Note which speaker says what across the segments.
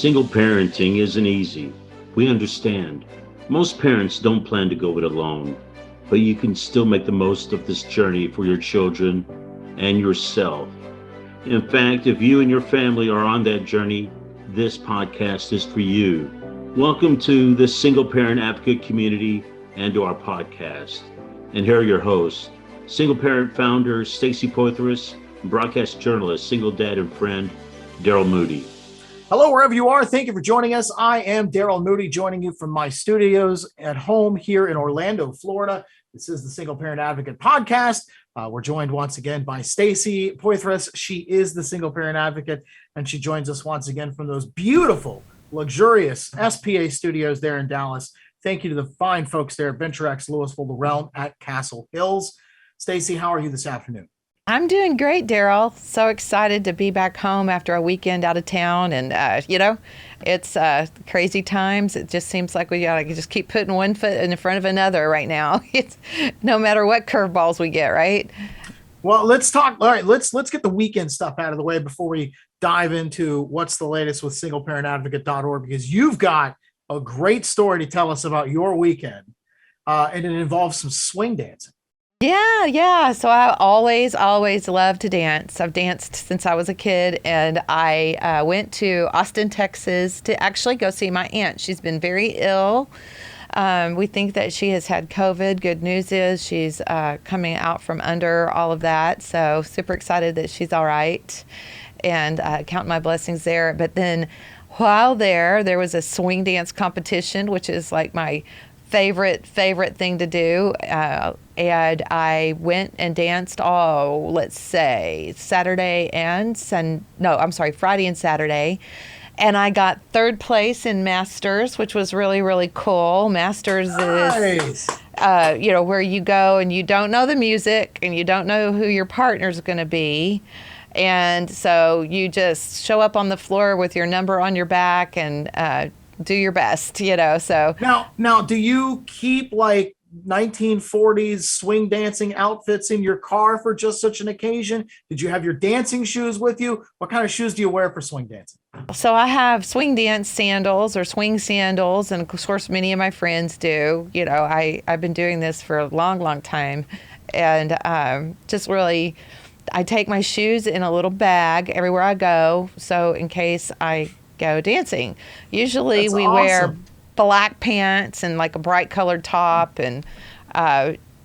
Speaker 1: Single parenting isn't easy. We understand. Most parents don't plan to go it alone, but you can still make the most of this journey for your children and yourself. In fact, if you and your family are on that journey, this podcast is for you. Welcome to the Single Parent Advocate community and to our podcast. And here are your hosts, single parent founder Stacy Poythress, and broadcast journalist, single dad and friend, Daryl Moody.
Speaker 2: Hello, wherever you are. Thank you for joining us. I am Daryl Moody, joining you from my studios at home here in Orlando, Florida. This is the Single Parent Advocate podcast. We're joined once again by Stacy Poythress. She is the Single Parent Advocate, and she joins us once again from those beautiful, luxurious SPA studios there in Dallas. Thank you to the fine folks there at VentureX Louisville, the Realm at Castle Hills. Stacy, how are you this afternoon?
Speaker 3: I'm doing great, Daryl. So excited to be back home after a weekend out of town. And, it's crazy times. It just seems like we got to just keep putting one foot in front of another right now. It's no matter what curveballs we get, right?
Speaker 2: Well, let's talk. All right, let's get the weekend stuff out of the way before we dive into what's the latest with singleparentadvocate.org, because you've got a great story to tell us about your weekend, and it involves some swing dancing.
Speaker 3: Yeah. So I always loved to dance. I've danced since I was a kid, and I went to Austin, Texas to actually go see my aunt. She's been very ill. We think that she has had COVID. Good news is she's coming out from under all of that. So super excited that she's all right, and count my blessings there. But then while there was a swing dance competition, which is like my favorite thing to do, and I went and danced Friday and Saturday, and I got third place in Masters, which was really cool. Masters is where you go and you don't know the music and you don't know who your partner's going to be. And so you just show up on the floor with your number on your back and do your best, so.
Speaker 2: Now, do you keep like 1940s swing dancing outfits in your car for just such an occasion? Did you have your dancing shoes with you? What kind of shoes do you wear for swing dancing?
Speaker 3: So I have swing dance sandals or swing sandals, and of course many of my friends do. I've been doing this for a long time, and just really, I take my shoes in a little bag everywhere I go, so in case I go dancing. Usually
Speaker 2: That's
Speaker 3: we
Speaker 2: awesome.
Speaker 3: wear black pants and like a bright colored top, and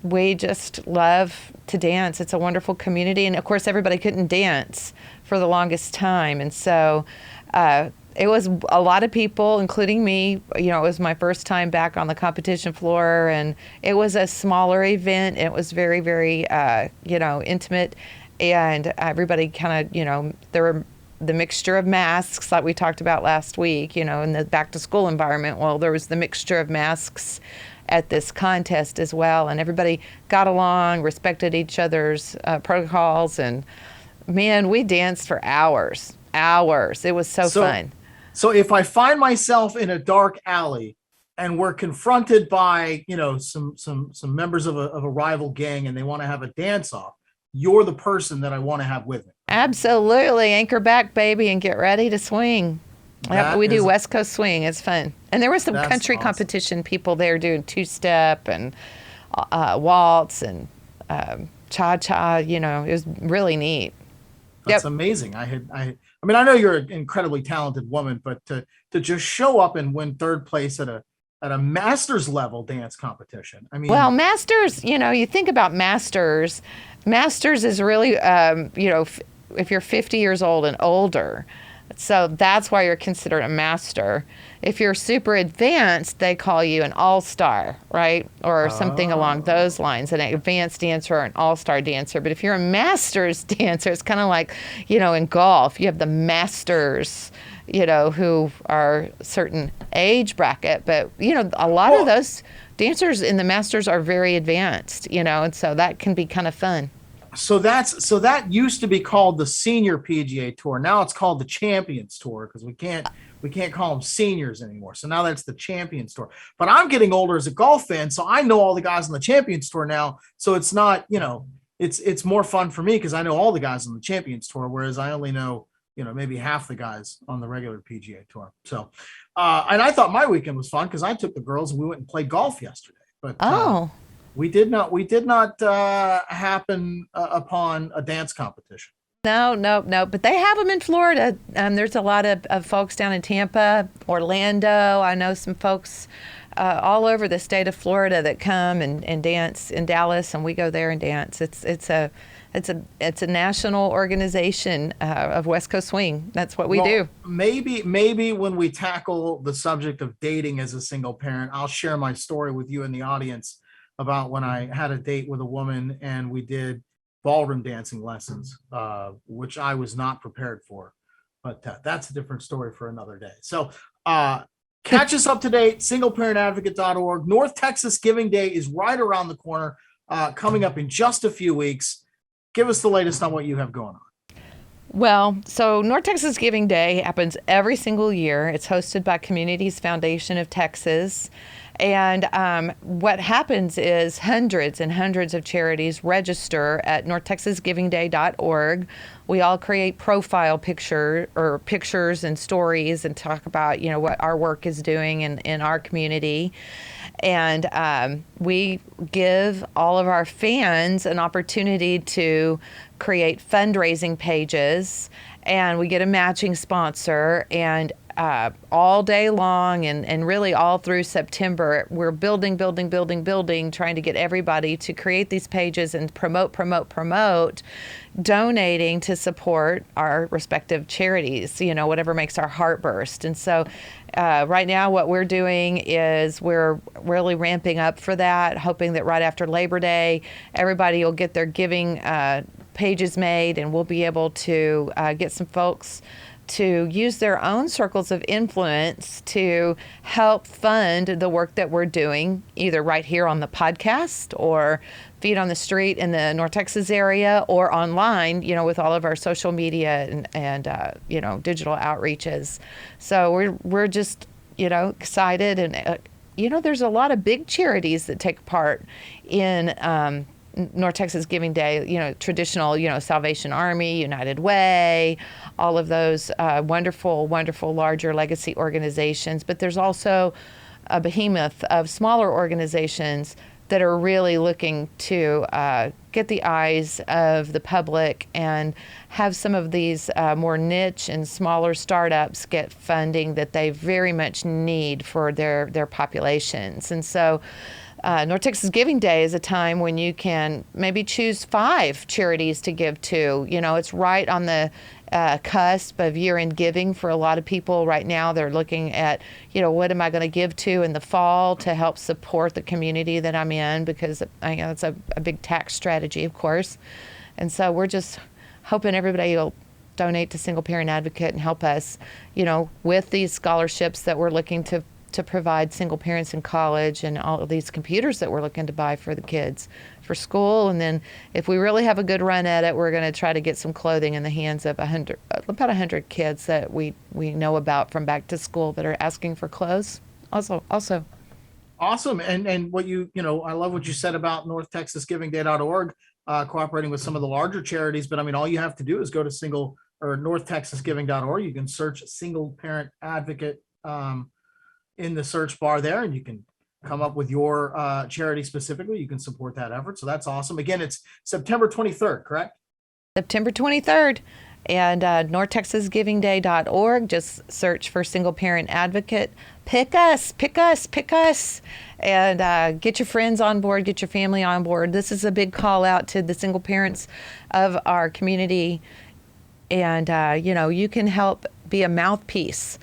Speaker 3: we just love to dance. It's a wonderful community, and of course everybody couldn't dance for the longest time, and so it was a lot of people, including me. It was my first time back on the competition floor, and it was a smaller event. It was very intimate, and everybody kind of, there were the mixture of masks like we talked about last week, in the back to school environment. Well, there was the mixture of masks at this contest as well. And everybody got along, respected each other's protocols. And man, we danced for hours. It was so fun.
Speaker 2: So if I find myself in a dark alley and we're confronted by, some members of a rival gang and they want to have a dance off, you're the person that I want to have with me.
Speaker 3: Absolutely. Anchor back, baby, and get ready to swing. We do West Coast swing. It's fun. And there was some country competition people there doing two-step and waltz and cha-cha. It was really neat.
Speaker 2: That's amazing. I know you're an incredibly talented woman, but to just show up and win third place at a master's level dance competition.
Speaker 3: Well, masters, you think about masters. Masters is really, if you're 50 years old and older. So that's why you're considered a master. If you're super advanced, they call you an all-star, right? Or something along those lines, an advanced dancer or an all-star dancer. But if you're a master's dancer, it's kind of like, in golf, you have the masters, who are certain age bracket. But, a lot of those dancers in the masters are very advanced, and so that can be kind of fun.
Speaker 2: So that used to be called the Senior PGA Tour. Now it's called the Champions Tour, because we can't call them seniors anymore. So now that's the Champions Tour. But I'm getting older as a golf fan, so I know all the guys on the Champions Tour now. So it's not, it's more fun for me because I know all the guys on the Champions Tour, whereas I only know, maybe half the guys on the regular PGA Tour. So, and I thought my weekend was fun because I took the girls and we went and played golf yesterday. But we did not happen upon a dance competition.
Speaker 3: No. But they have them in Florida. There's a lot of folks down in Tampa, Orlando. I know some folks all over the state of Florida that come and dance in Dallas, and we go there and dance. It's a national organization of West Coast Swing. That's what we do.
Speaker 2: Maybe when we tackle the subject of dating as a single parent, I'll share my story with you in the audience about when I had a date with a woman and we did ballroom dancing lessons, which I was not prepared for, but that's a different story for another day. So catch us up to date, singleparentadvocate.org. North Texas Giving Day is right around the corner, coming up in just a few weeks. Give us the latest on what you have going on.
Speaker 3: Well, so North Texas Giving Day happens every single year. It's hosted by Communities Foundation of Texas. And what happens is hundreds and hundreds of charities register at northtexasgivingday.org. We all create profile pictures and stories and talk about, what our work is doing in our community. And we give all of our fans an opportunity to create fundraising pages, and we get a matching sponsor. And all day long and really all through September, we're building, trying to get everybody to create these pages and promote, donating to support our respective charities, whatever makes our heart burst. And so right now what we're doing is we're really ramping up for that, hoping that right after Labor Day, everybody will get their giving pages made, and we'll be able to get some folks to use their own circles of influence to help fund the work that we're doing, either right here on the podcast or feet on the street in the North Texas area, or online, with all of our social media and digital outreaches. So we're just, excited. And, there's a lot of big charities that take part in North Texas Giving Day, traditional, Salvation Army, United Way, all of those wonderful larger legacy organizations. But there's also a behemoth of smaller organizations that are really looking to get the eyes of the public and have some of these more niche and smaller startups get funding that they very much need for their populations. And so North Texas Giving Day is a time when you can maybe choose 5 charities to give to. It's right on the cusp of year-end giving for a lot of people right now. They're looking at, what am I going to give to in the fall to help support the community that I'm in, because it's a big tax strategy, of course. And so we're just hoping everybody will donate to Single Parent Advocate and help us, with these scholarships that we're looking to provide single parents in college, and all of these computers that we're looking to buy for the kids for school. And then if we really have a good run at it, we're going to try to get some clothing in the hands of about 100 kids that we know about from back to school that are asking for clothes. Also.
Speaker 2: Awesome. And what I love what you said about northtexasgivingday.org, cooperating with some of the larger charities. But all you have to do is go to northtexasgiving.org. You can search Single Parent Advocate in the search bar there, and you can come up with your charity specifically. You can support that effort. So that's awesome. Again, it's September 23rd, correct?
Speaker 3: September 23rd. And northtexasgivingday.org. Just search for Single Parent Advocate. Pick us, and get your friends on board, get your family on board. This is a big call out to the single parents of our community. And, you can help be a mouthpiece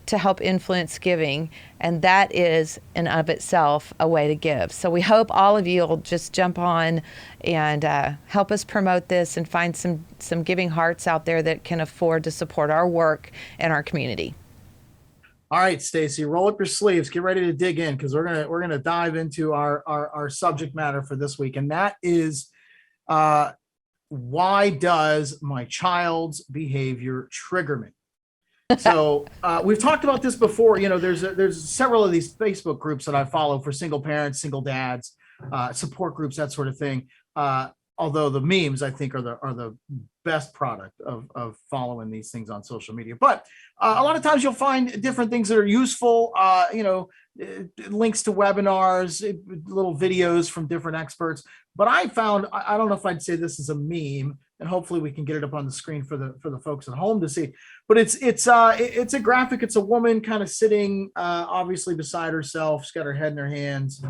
Speaker 3: to help influence giving, and that is in of itself a way to give. So we hope all of you will just jump on and help us promote this and find some giving hearts out there that can afford to support our work and our community.
Speaker 2: All right, Stacy, roll up your sleeves, get ready to dig in, because we're gonna dive into our subject matter for this week, and that is why does my child's behavior trigger me? So we've talked about this before. There's several of these Facebook groups that I follow for single parents, single dads, support groups, that sort of thing. although the memes I think are the best product of following these things on social media. But a lot of times you'll find different things that are useful. Links to webinars, little videos from different experts. But I found, I don't know if I'd say this is a meme, and hopefully we can get it up on the screen for the folks at home to see. But it's a graphic. It's a woman kind of sitting, obviously beside herself. She's got her head in her hands.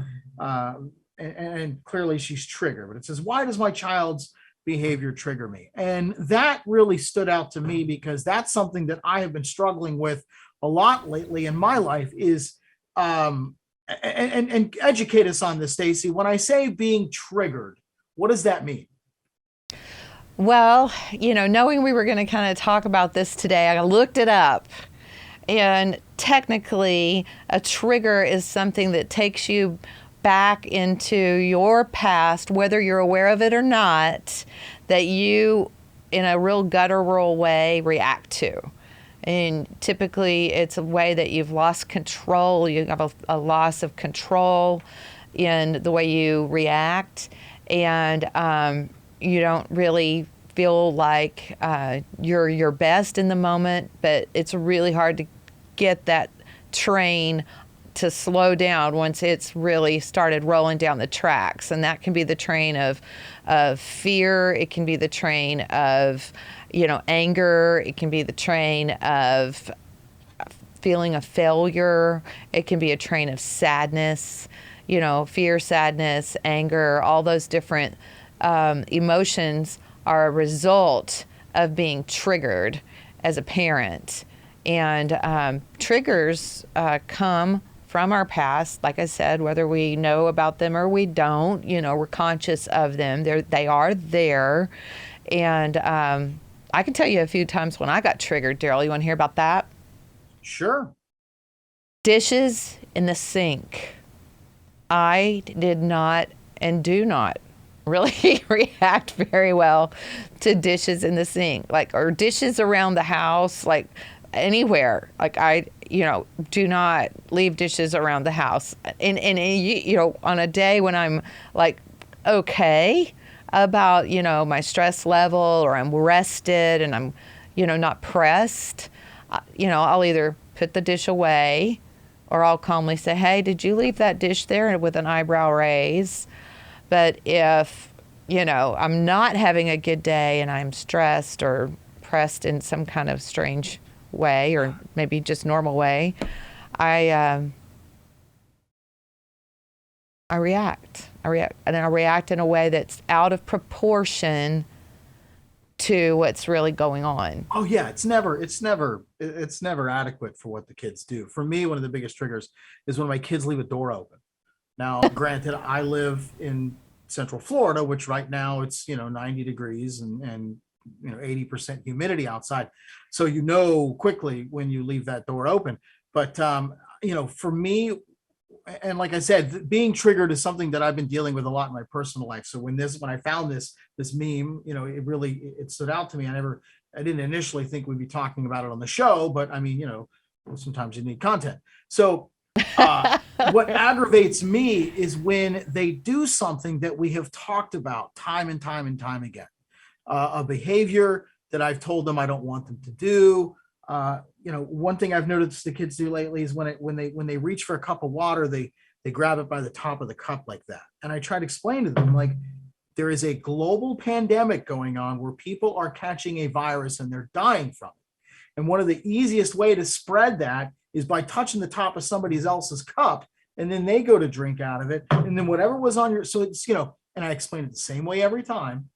Speaker 2: And clearly she's triggered, but it says, why does my child's behavior trigger me? And that really stood out to me because that's something that I have been struggling with a lot lately in my life is, and educate us on this, Stacy. When I say being triggered, what does that mean?
Speaker 3: Well, knowing we were going to kind of talk about this today, I looked it up. And technically, a trigger is something that takes you back into your past, whether you're aware of it or not, that you, in a real guttural way, react to. And typically, it's a way that you've lost control. You have a loss of control in the way you react, and you don't really feel like you're your best in the moment, but it's really hard to get that train to slow down once it's really started rolling down the tracks. And that can be the train of fear. It can be the train of, anger. It can be the train of feeling a failure. It can be a train of sadness, fear, sadness, anger, all those different emotions are a result of being triggered as a parent. And triggers come from our past, like I said, whether we know about them or we don't, we're conscious of them. They are there. And I can tell you a few times when I got triggered. Daryl, you want to hear about that?
Speaker 2: Sure.
Speaker 3: Dishes in the sink. I did not and do not really react very well to dishes in the sink, or dishes around the house, anywhere. I do not leave dishes around the house. And on a day when I'm okay about, my stress level, or I'm rested and I'm, not pressed, I'll either put the dish away or I'll calmly say, hey, did you leave that dish there, with an eyebrow raise? But if, I'm not having a good day and I'm stressed or pressed in some kind of strange way, or maybe just normal way, I react. And I react in a way that's out of proportion to what's really going on.
Speaker 2: Oh yeah, it's never adequate for what the kids do. For me, one of the biggest triggers is when my kids leave a door open. Now, granted, I live in Central Florida, which right now it's 90 degrees and 80% humidity outside, so quickly when you leave that door open. But for me, and like I said, being triggered is something that I've been dealing with a lot in my personal life. So when I found this meme, it stood out to me. I didn't initially think we'd be talking about it on the show, but I mean, sometimes you need content. So what aggravates me is when they do something that we have talked about time and time and time again, a behavior that I've told them I don't want them to do. One thing I've noticed the kids do lately is when they reach for a cup of water, they grab it by the top of the cup like that. And I try to explain to them, there is a global pandemic going on where people are catching a virus and they're dying from it. And one of the easiest way to spread that is by touching the top of somebody else's cup, and then they go to drink out of it. And then whatever was on so it's, and I explain it the same way every time.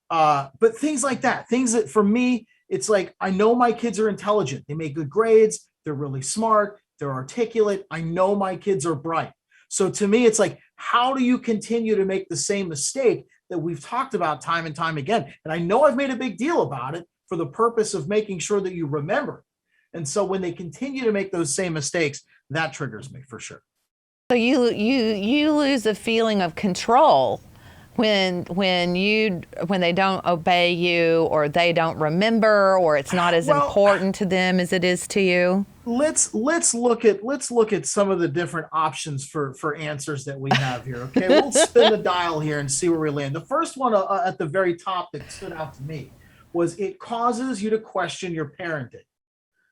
Speaker 2: But things like that, things that for me, it's I know my kids are intelligent. They make good grades. They're really smart. They're articulate. I know my kids are bright. So to me, it's how do you continue to make the same mistake that we've talked about time and time again? And I know I've made a big deal about it for the purpose of making sure that you remember. And so when they continue to make those same mistakes, that triggers me for sure.
Speaker 3: So you lose a feeling of control when they don't obey you, or they don't remember, or it's not as important to them as it is to you.
Speaker 2: let's look at some of the different options for answers that we have here. Okay, we'll spin the dial here and see where we land. The first one at the very top that stood out to me was it causes you to question your parenting, which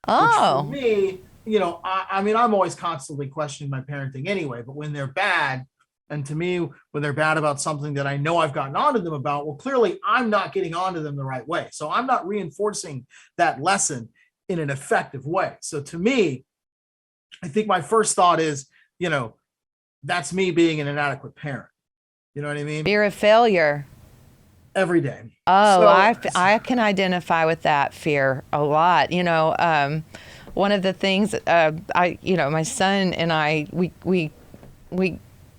Speaker 2: for
Speaker 3: Oh,
Speaker 2: me, I mean, I'm always constantly questioning my parenting anyway, but when they're bad, and to me, when they're bad about something that I know I've gotten onto them about, well, clearly I'm not getting onto them the right way. So I'm not reinforcing that lesson in an effective way. So to me, I think my first thought is, that's me being an inadequate parent. You know what I mean?
Speaker 3: fear of failure.
Speaker 2: Every day.
Speaker 3: Oh,
Speaker 2: So,
Speaker 3: I can identify with that fear a lot. One of the things my son and I, we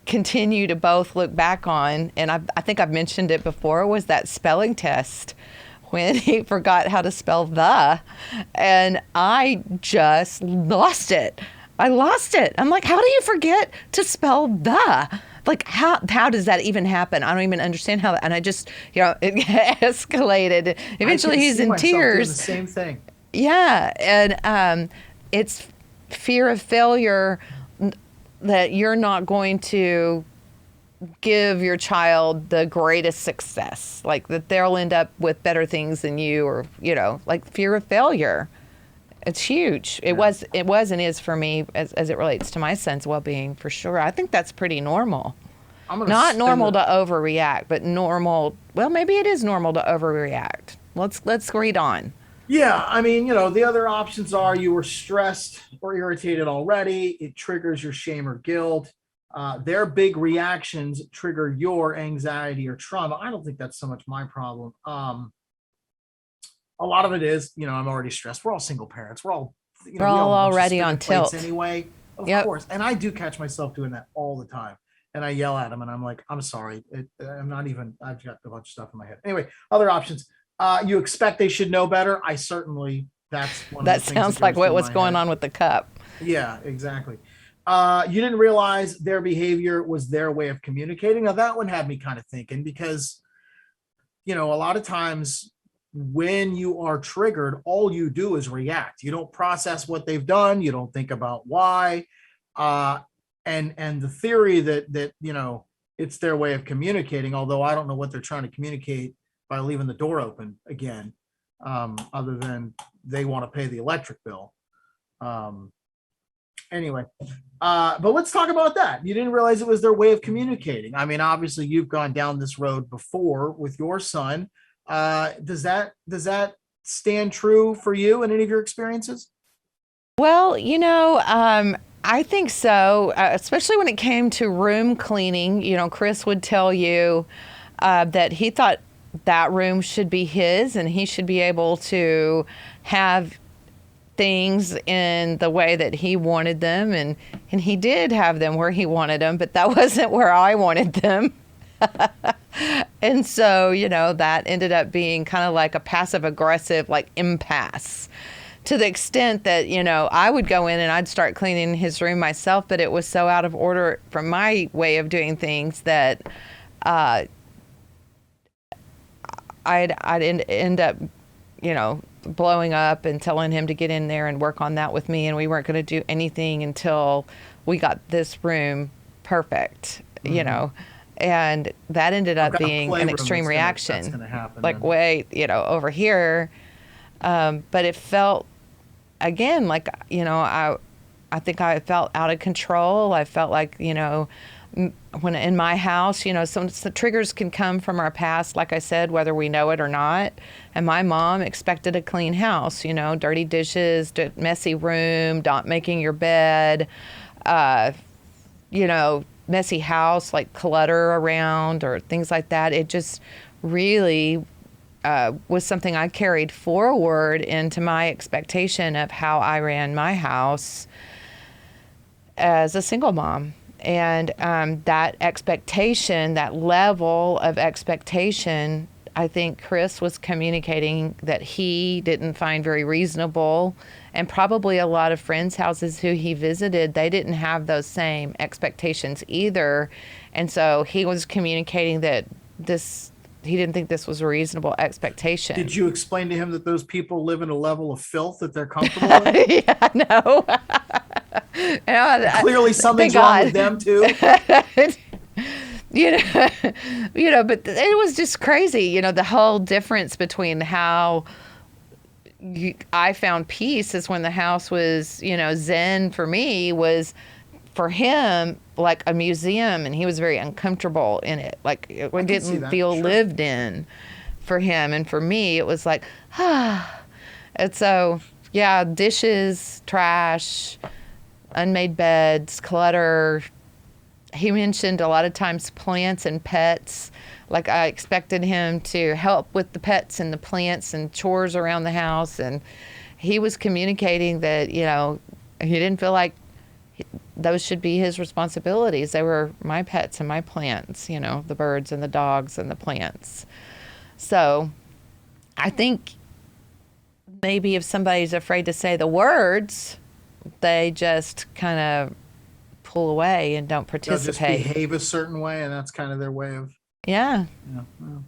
Speaker 3: continue to both look back on, and I think I've mentioned it before, was that spelling test when he forgot how to spell the, and I just lost it. I lost it. I'm like, how do you forget to spell the? Like, how does that even happen? I don't even understand how that, and I just, it escalated. Eventually
Speaker 2: I can
Speaker 3: he's
Speaker 2: see
Speaker 3: in
Speaker 2: myself doing the
Speaker 3: tears.
Speaker 2: same thing.
Speaker 3: Yeah, and it's fear of failure, that you're not going to give your child the greatest success, like that they'll end up with better things than you, or like fear of failure. It's huge. It
Speaker 2: Yeah.
Speaker 3: was and is for me, as it relates to my son's well-being, for sure. I think that's pretty normal.
Speaker 2: I'm gonna
Speaker 3: Not
Speaker 2: spin
Speaker 3: normal
Speaker 2: the,
Speaker 3: to overreact, but normal. Well, maybe it is normal to overreact. Let's read on.
Speaker 2: Yeah, I mean, the other options are you were stressed or irritated already. It triggers your shame or guilt. Their big reactions trigger your anxiety or trauma. I don't think that's so much my problem. A lot of it is, I'm already stressed. We're all single parents. We're all,
Speaker 3: We're
Speaker 2: we all
Speaker 3: all
Speaker 2: have a bunch of
Speaker 3: already
Speaker 2: spinning
Speaker 3: on
Speaker 2: plates
Speaker 3: tilt.
Speaker 2: anyway. Of
Speaker 3: Yep.
Speaker 2: course. And I do catch myself doing that all the time. And I yell at them and I'm like, I'm sorry. I'm not even, I've got a bunch of stuff in my head. Anyway, other options. You expect they should know better. That's one of the
Speaker 3: That
Speaker 2: things that
Speaker 3: sounds like
Speaker 2: goes through
Speaker 3: what's
Speaker 2: my
Speaker 3: going
Speaker 2: head.
Speaker 3: on with the cup.
Speaker 2: Yeah, exactly. You didn't realize their behavior was their way of communicating. Now that one had me kind of thinking because, a lot of times when you are triggered, all you do is react. You don't process what they've done. You don't think about why. Uh, and the theory that it's their way of communicating, although I don't know what they're trying to communicate by leaving the door open again, other than they want to pay the electric bill. Um, anyway, but let's talk about that. You didn't realize it was their way of communicating. I mean, obviously, you've gone down this road before with your son. Does that stand true for you in any of your experiences?
Speaker 3: Well, I think so, especially when it came to room cleaning. Chris would tell you that he thought that room should be his and he should be able to have things in the way that he wanted them. And he did have them where he wanted them, but that wasn't where I wanted them. And so, that ended up being kind of like a passive aggressive, like impasse, to the extent that, I would go in and I'd start cleaning his room myself, but it was so out of order from my way of doing things that I'd end up, blowing up and telling him to get in there and work on that with me. And we weren't going to do anything until we got this room perfect, and that ended up
Speaker 2: What kind of
Speaker 3: being an
Speaker 2: playroom
Speaker 3: extreme
Speaker 2: that's
Speaker 3: reaction.
Speaker 2: gonna happen
Speaker 3: Like,
Speaker 2: then?
Speaker 3: wait, over here. But it felt, again, like, I think I felt out of control. I felt like, when in my house, some triggers can come from our past, like I said, whether we know it or not. And my mom expected a clean house, dirty dishes, messy room, not making your bed, messy house, like clutter around or things like that. It just really was something I carried forward into my expectation of how I ran my house as a single mom. And that expectation, that level of expectation, I think Chris was communicating that he didn't find very reasonable. And probably a lot of friends' houses who he visited, they didn't have those same expectations either. And so he was communicating that this he didn't think this was a reasonable expectation.
Speaker 2: Did you explain to him that those people live in a level of filth that they're comfortable with?
Speaker 3: Yeah, no.
Speaker 2: Clearly something's wrong with them too.
Speaker 3: you know, but it was just crazy. The whole difference between how I found peace is when the house was, zen for me, was for him like a museum, and he was very uncomfortable in it. Like it didn't feel lived in for him. And for me, it was like, And so, yeah, dishes, trash, unmade beds, clutter. He mentioned a lot of times plants and pets. Like I expected him to help with the pets and the plants and chores around the house. And he was communicating that, he didn't feel like those should be his responsibilities. They were my pets and my plants, the birds and the dogs and the plants. So I think maybe if somebody's afraid to say the words, they just kind of pull away and don't participate.
Speaker 2: They'll just behave a certain way, and that's kind of their way of.
Speaker 3: Yeah.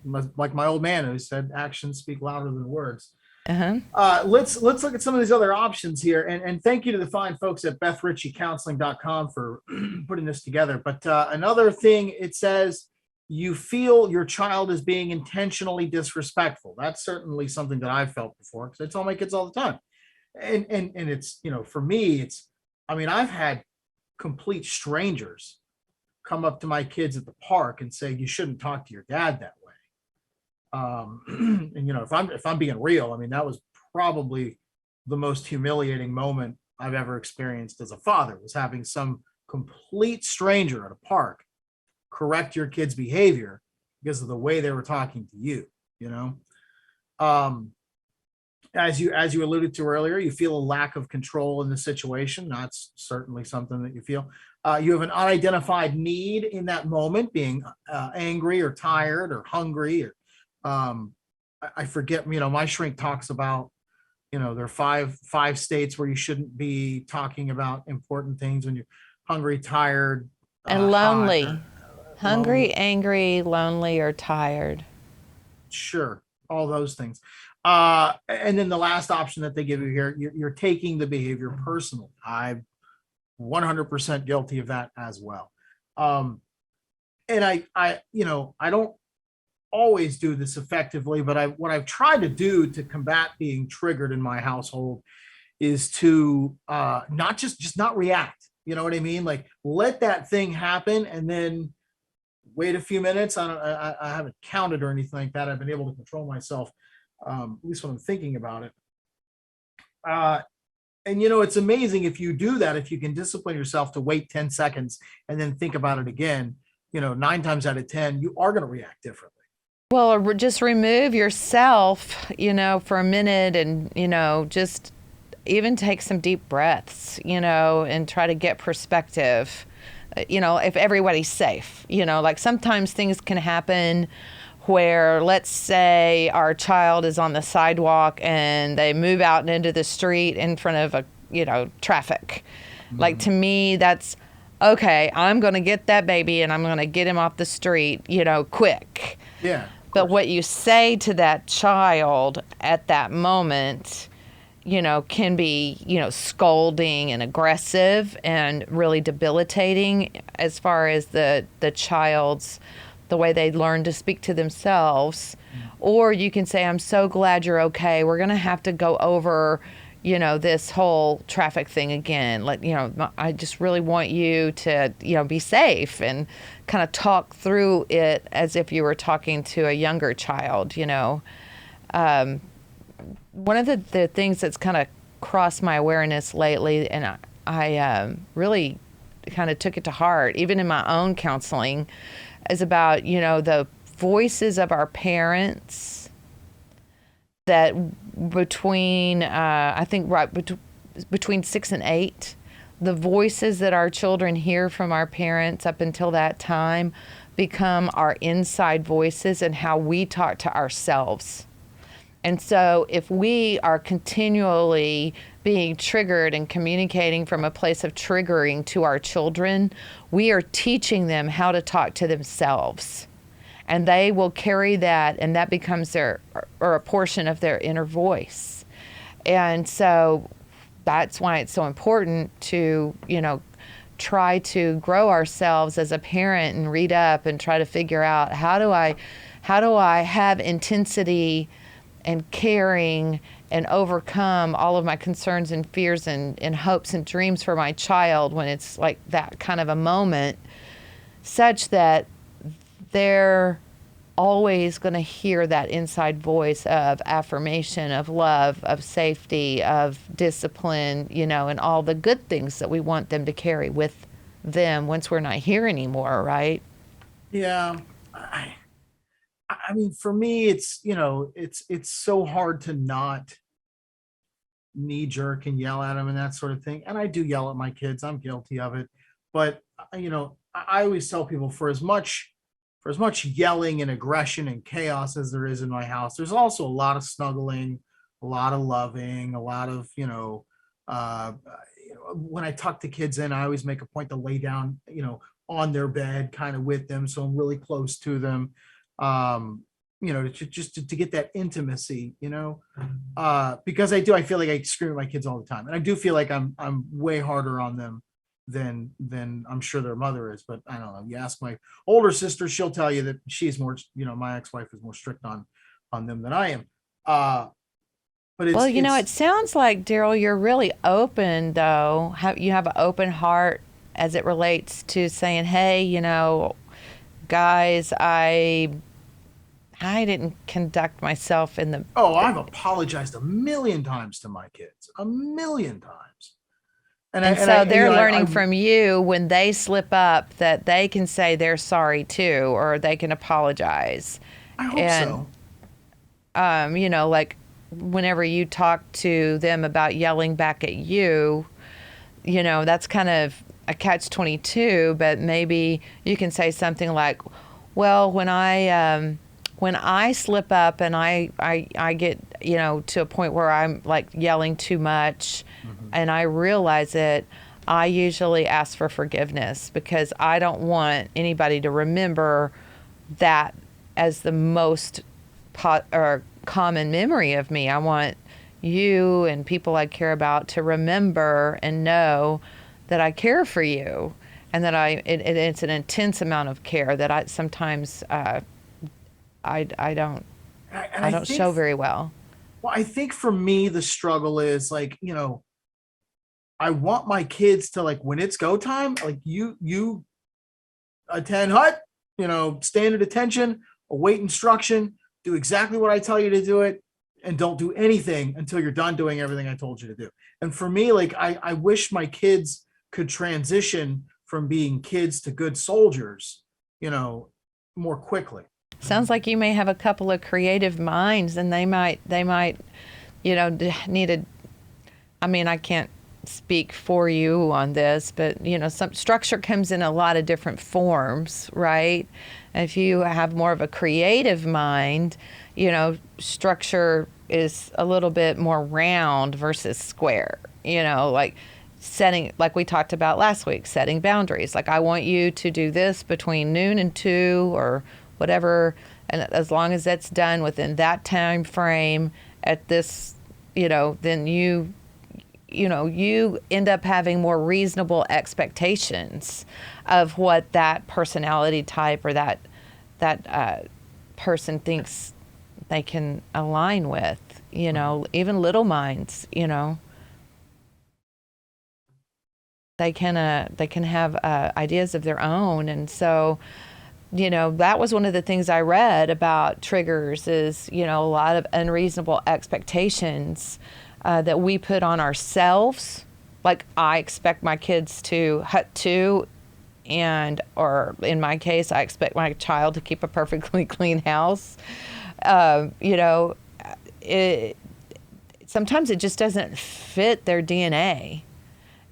Speaker 2: Like my old man who said, "Actions speak louder than words."
Speaker 3: Uh-huh.
Speaker 2: Let's look at some of these other options here, and thank you to the fine folks at BethRitchieCounseling.com for putting this together. But another thing, it says you feel your child is being intentionally disrespectful. That's certainly something that I've felt before, because I tell my kids all the time, and it's for me, I've had complete strangers come up to my kids at the park and say, "You shouldn't talk to your dad that way." And if I'm being real, that was probably the most humiliating moment I've ever experienced as a father, was having some complete stranger at a park correct your kid's behavior because of the way they were talking to you. As you alluded to earlier, you feel a lack of control in the situation. That's certainly something that you feel. You have an unidentified need in that moment, being angry or tired or hungry, or I forget, my shrink talks about, there are five states where you shouldn't be talking about important things when you're hungry, tired,
Speaker 3: and lonely. Hungry,
Speaker 2: lonely.
Speaker 3: angry, lonely, or tired.
Speaker 2: Sure. All those things. And then the last option that they give you here, you're taking the behavior personally. I'm 100% guilty of that as well. And I don't always do this effectively, but what I've tried to do to combat being triggered in my household is to not just not react. You know what I mean? Like, let that thing happen and then wait a few minutes. I haven't counted or anything like that. I've been able to control myself, at least when I'm thinking about it. And it's amazing if you do that, if you can discipline yourself to wait 10 seconds and then think about it again, 9 times out of 10, you are going to react differently.
Speaker 3: Well, or just remove yourself, for a minute and, just even take some deep breaths, and try to get perspective, if everybody's safe, like sometimes things can happen where, let's say our child is on the sidewalk and they move out into the street in front of traffic. Mm-hmm. Like, to me, that's okay. I'm going to get that baby and I'm going to get him off the street, quick.
Speaker 2: Yeah.
Speaker 3: But what you say to that child at that moment, can be, scolding and aggressive and really debilitating as far as the child's, the way they learn to speak to themselves. Mm-hmm. Or you can say, "I'm so glad you're okay. We're going to have to go over, this whole traffic thing again. I just really want you to, be safe," and kind of talk through it as if you were talking to a younger child, One of the things that's kind of crossed my awareness lately, and I really kind of took it to heart, even in my own counseling, is about, the voices of our parents that between, I think between 6 and 8, the voices that our children hear from our parents up until that time become our inside voices and how we talk to ourselves. And so if we are continually being triggered and communicating from a place of triggering to our children, we are teaching them how to talk to themselves. and they will carry that, and that becomes their, or a portion of their inner voice. And so that's why it's so important to, try to grow ourselves as a parent and read up and try to figure out how do I have intensity and caring and overcome all of my concerns and fears and hopes and dreams for my child when it's like that kind of a moment, such that they're always going to hear that inside voice of affirmation, of love, of safety, of discipline, and all the good things that we want them to carry with them once we're not here anymore, right?
Speaker 2: Yeah. I mean, for me, it's, it's so hard to not knee jerk and yell at them and that sort of thing. And I do yell at my kids. I'm guilty of it. But, I always tell people, for as much yelling and aggression and chaos as there is in my house, there's also a lot of snuggling, a lot of loving, a lot of, when I tuck the kids in, I always make a point to lay down, on their bed kind of with them. So I'm really close to them, to get that intimacy, because I feel like I scream at my kids all the time. And I do feel like I'm way harder on them than I'm sure their mother is. But I don't know. You ask my older sister, she'll tell you that she's more, my ex-wife is more strict on them than I am. But
Speaker 3: well, it sounds like, Daryl, you're really open, though. You have an open heart as it relates to saying, hey, guys, I didn't conduct myself in the...
Speaker 2: Oh, I've apologized a million times to my kids, a million times.
Speaker 3: And so they're learning from you when they slip up that they can say they're sorry too, or they can apologize.
Speaker 2: I hope so.
Speaker 3: Like whenever you talk to them about yelling back at you, that's kind of a catch-22, but maybe you can say something like, well, when I slip up and I get, to a point where I'm like yelling too much, and I realize it, I usually ask for forgiveness because I don't want anybody to remember that as the most common memory of me. I want you and people I care about to remember and know that I care for you, and that it's an intense amount of care that I sometimes I don't show very well.
Speaker 2: Well, I think for me, the struggle is like, I want my kids to, like, when it's go time, like you attend hut, stand at attention, await instruction, do exactly what I tell you to do it, and don't do anything until you're done doing everything I told you to do. And for me, like, I wish my kids could transition from being kids to good soldiers, more quickly.
Speaker 3: Sounds like you may have a couple of creative minds, and they might, need I can't speak for you on this, but, some structure comes in a lot of different forms, right? And if you have more of a creative mind, structure is a little bit more round versus square, like setting, like we talked about last week, setting boundaries. Like, I want you to do this between noon and 2 or whatever, and as long as that's done within that time frame at this, then you end up having more reasonable expectations of what that personality type or that person thinks they can align with, even little minds, they can have ideas of their own. And so, that was one of the things I read about triggers is, a lot of unreasonable expectations that we put on ourselves. Like, I expect my kids to hut to, or in my case, I expect my child to keep a perfectly clean house. Sometimes it just doesn't fit their DNA.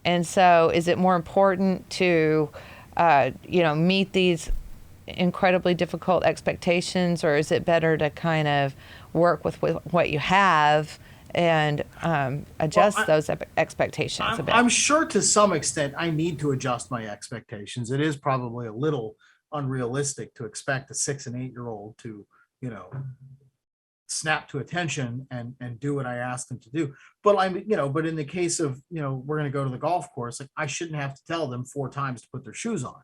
Speaker 3: And so is it more important to, meet these incredibly difficult expectations, or is it better to kind of work with what you have and adjust those expectations a bit?
Speaker 2: I'm sure to some extent I need to adjust my expectations. It is probably a little unrealistic to expect a 6 and 8-year-old to, snap to attention and do what I asked them to do. But but in the case of, we're going to go to the golf course, like I shouldn't have to tell them 4 times to put their shoes on.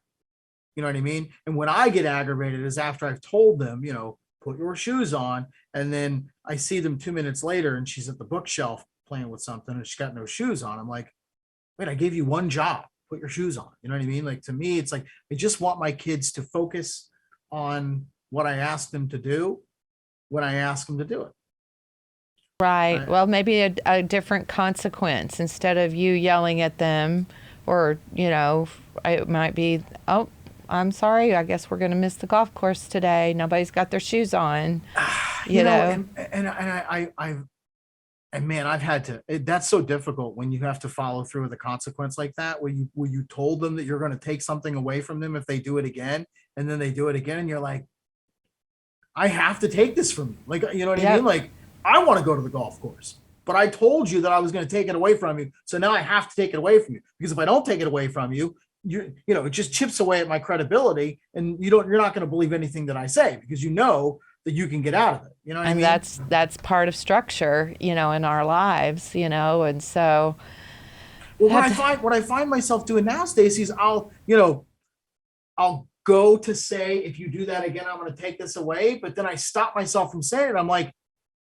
Speaker 2: You know what I mean? And when I get aggravated is after I've told them, put your shoes on. And then I see them 2 minutes later and she's at the bookshelf playing with something and she's got no shoes on. I'm like, wait, I gave you one job, put your shoes on. You know what I mean? Like, to me, it's like, I just want my kids to focus on what I asked them to do when I ask them to do it.
Speaker 3: Right. Well, maybe a different consequence instead of you yelling at them, or, it might be, oh, I'm sorry, I guess we're going to miss the golf course today. Nobody's got their shoes on. You know?
Speaker 2: And man, I've had to, that's so difficult when you have to follow through with a consequence like that, where you told them that you're going to take something away from them if they do it again, and then they do it again. And you're like, I have to take this from you. Like, you know what I mean? Like, I want to go to the golf course, but I told you that I was going to take it away from you. So now I have to take it away from you, because if I don't take it away from you, it just chips away at my credibility, and you're not going to believe anything that I say, because that you can get out of it. You know what I mean?
Speaker 3: And that's part of structure, in our lives, and so.
Speaker 2: Well, what I find myself doing now, Stacey, is I'll go to say, if you do that again, I'm going to take this away. But then I stop myself from saying it. I'm like,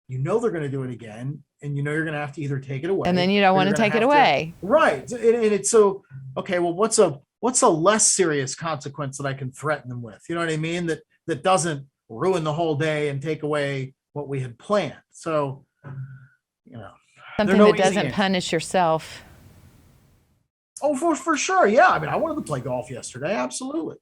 Speaker 2: they're going to do it again, and you're going to have to either take it away.
Speaker 3: And then you don't want to take it away.
Speaker 2: Right. And it's so, okay, well, what's a less serious consequence that I can threaten them with? You know what I mean? That doesn't ruin the whole day and take away what we had planned. So,
Speaker 3: something that doesn't punish yourself.
Speaker 2: Oh, for sure. Yeah. I mean, I wanted to play golf yesterday. Absolutely.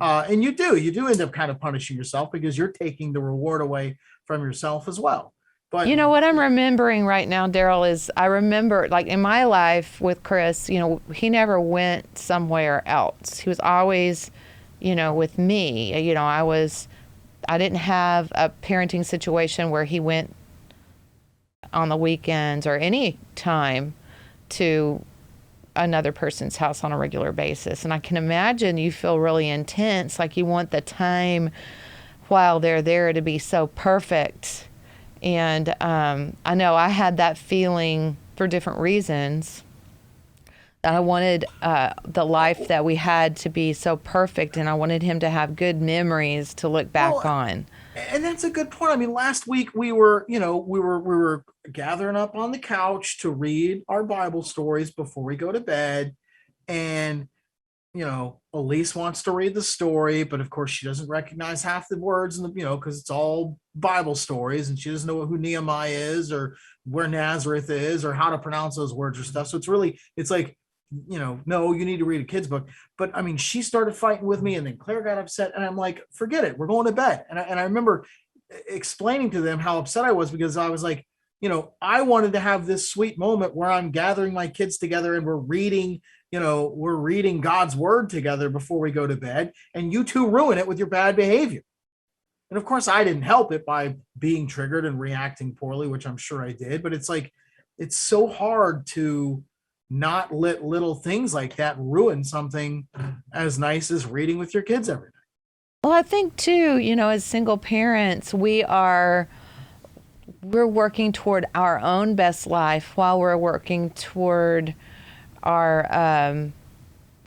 Speaker 2: And you do end up kind of punishing yourself, because you're taking the reward away from yourself as well. But
Speaker 3: what I'm remembering right now, Daryl, is I remember, like, in my life with Chris, he never went somewhere else. He was always, with me. I didn't have a parenting situation where he went on the weekends or any time to another person's house on a regular basis. And I can imagine you feel really intense, like you want the time while they're there to be so perfect. And I know I had that feeling for different reasons. I wanted the life that we had to be so perfect, and I wanted him to have good memories to look back on.
Speaker 2: And that's a good point. I mean, last week we were gathering up on the couch to read our Bible stories before we go to bed. And, Elise wants to read the story, but of course she doesn't recognize half the words because it's all Bible stories, and she doesn't know who Nehemiah is or where Nazareth is or how to pronounce those words or stuff. So it's like, no, you need to read a kid's book. But I mean, she started fighting with me, and then Claire got upset, and I'm like, forget it, we're going to bed. And I remember explaining to them how upset I was, because I was like, I wanted to have this sweet moment where I'm gathering my kids together and we're reading God's word together before we go to bed, and you two ruin it with your bad behavior. And of course I didn't help it by being triggered and reacting poorly, which I'm sure I did. But it's like, it's so hard to not let little things like that ruin something as nice as reading with your kids every night.
Speaker 3: Well, I think too, as single parents, we're working toward our own best life while we're working toward our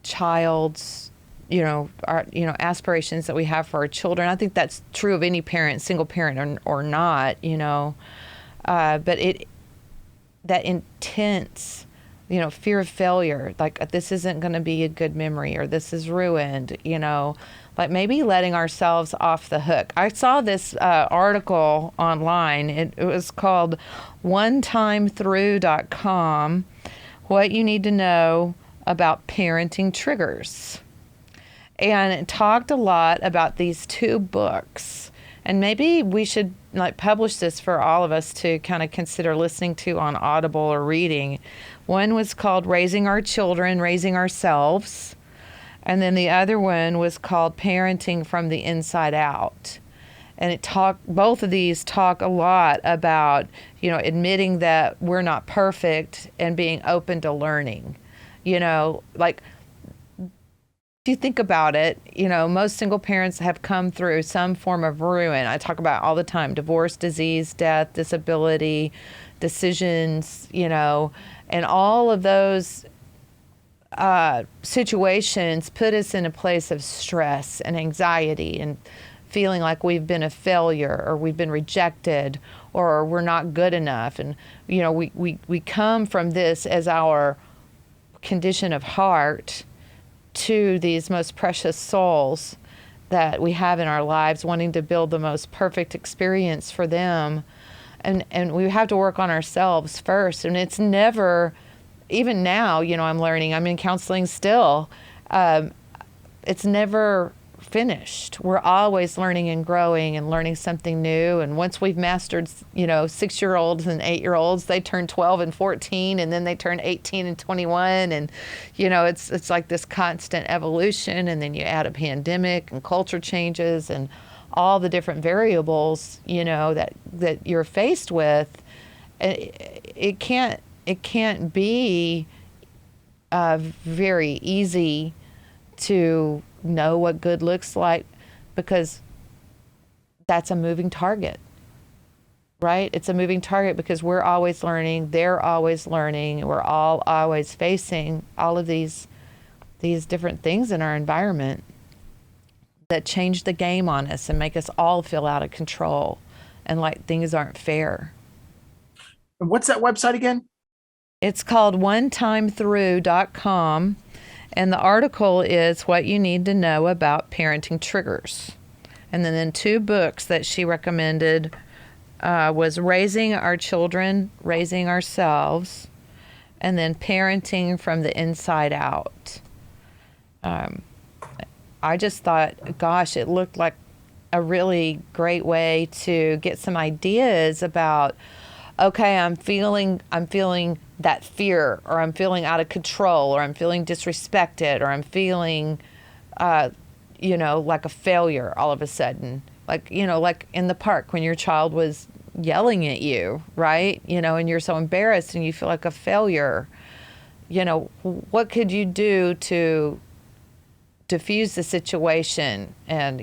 Speaker 3: child's, our aspirations that we have for our children. I think that's true of any parent, single parent or not, but that intense, fear of failure, like this isn't going to be a good memory, or this is ruined, like maybe letting ourselves off the hook. I saw this article online. It was called OneTimeThrough.com, What You Need to Know About Parenting Triggers. And it talked a lot about these 2 books. And maybe we should publish this for all of us to kind of consider listening to on Audible or reading. One was called Raising Our Children, Raising Ourselves. And then the other one was called Parenting from the Inside Out. And both of these talk a lot about, admitting that we're not perfect and being open to learning. if you think about it, most single parents have come through some form of ruin. I talk about all the time: divorce, disease, death, disability, decisions, and all of those situations put us in a place of stress and anxiety and feeling like we've been a failure or we've been rejected or we're not good enough. And, we come from this as our condition of heart to these most precious souls that we have in our lives, wanting to build the most perfect experience for them. And we have to work on ourselves first. And it's never, even now, I'm learning, I'm in counseling still. It's never finished. We're always learning and growing and learning something new. And once we've mastered, 6-year-olds and 8-year-olds, they turn 12 and 14, and then they turn 18 and 21. And, it's like this constant evolution. And then you add a pandemic and culture changes and all the different variables, that you're faced with. It can't be very easy to know what good looks like, because that's a moving target, right? It's a moving target because we're always learning, they're always learning, we're all always facing all of these different things in our environment that change the game on us and make us all feel out of control and like things aren't fair.
Speaker 2: And what's that website again?
Speaker 3: It's called onetimethrough.com, and the article is What You Need to Know About Parenting Triggers. And then 2 books that she recommended was Raising Our Children, Raising Ourselves, and then Parenting from the Inside Out. I just thought, gosh, it looked like a really great way to get some ideas about, okay, I'm feeling that fear, or I'm feeling out of control, or I'm feeling disrespected, or I'm feeling, like a failure all of a sudden. Like in the park when your child was yelling at you, right? And you're so embarrassed and you feel like a failure. What could you do to diffuse the situation and,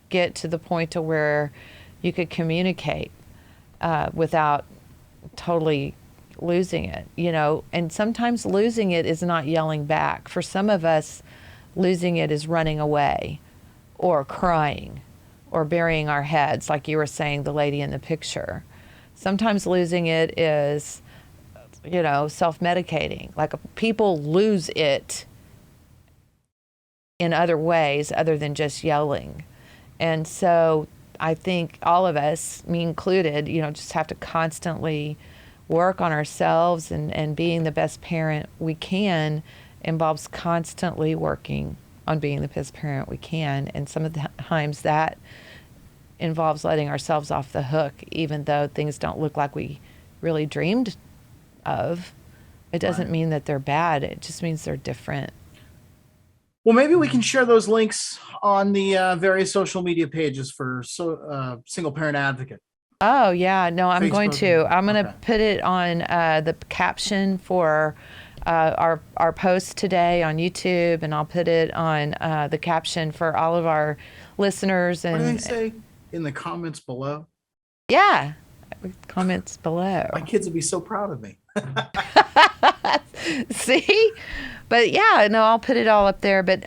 Speaker 3: get to the point to where you could communicate without totally losing it, and sometimes losing it is not yelling back. For some of us, losing it is running away or crying or burying our heads, like you were saying, the lady in the picture. Sometimes losing it is, self-medicating. Like people lose it in other ways other than just yelling. And so I think all of us, me included, just have to constantly work on ourselves, and being the best parent we can involves constantly working on being the best parent we can. And some of the times that involves letting ourselves off the hook, even though things don't look like we really dreamed of. It doesn't mean that they're bad. It just means they're different.
Speaker 2: Well, maybe we can share those links on the various social media pages for Single Parent Advocate.
Speaker 3: Oh, yeah. No, I'm going to. I'm going to
Speaker 2: Okay.
Speaker 3: put it on the caption for our post today on YouTube, and I'll put it on the caption for all of our listeners.
Speaker 2: What do they
Speaker 3: And
Speaker 2: say in the comments below?
Speaker 3: yeah, comments below.
Speaker 2: My kids will be so proud of me.
Speaker 3: See? But yeah, no, I'll put it all up there. But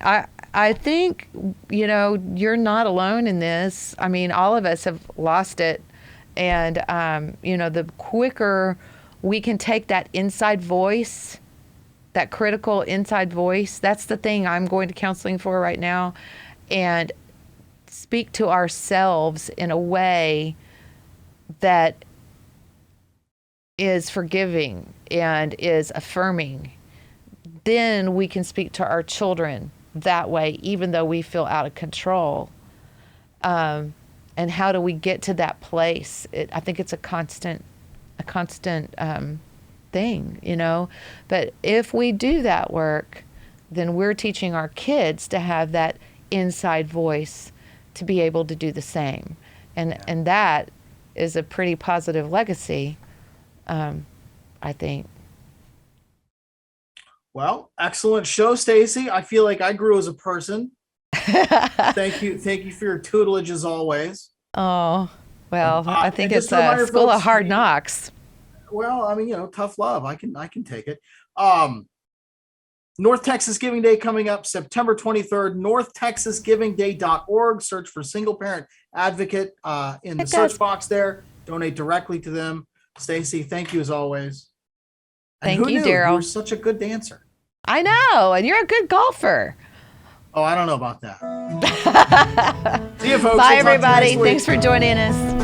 Speaker 3: I think, you're not alone in this. I mean, all of us have lost it. And, the quicker we can take that inside voice, that critical inside voice, that's the thing I'm going to counseling for right now, and speak to ourselves in a way that is forgiving and is affirming. Then we can speak to our children that way, even though we feel out of control. And how do we get to that place? I think it's a constant thing, But if we do that work, then we're teaching our kids to have that inside voice to be able to do the same. And that is a pretty positive legacy, I think.
Speaker 2: Well, excellent show, Stacy. I feel like I grew as a person. Thank you for your tutelage as always.
Speaker 3: Oh, well, I think
Speaker 2: and
Speaker 3: it's
Speaker 2: just a reminder,
Speaker 3: a school of
Speaker 2: folks,
Speaker 3: hard knocks.
Speaker 2: Well, I mean, tough love. I can take it. North Texas Giving Day coming up September 23rd. NorthTexasGivingDay.org. Search for Single Parent Advocate in the search box there. Donate directly to them. Stacy, thank you as always. And
Speaker 3: thank you, Daryl.
Speaker 2: You're such a good dancer.
Speaker 3: I know, and you're a good golfer.
Speaker 2: Oh, I don't know about that. See you, folks.
Speaker 3: Bye, everybody. Thanks for joining us.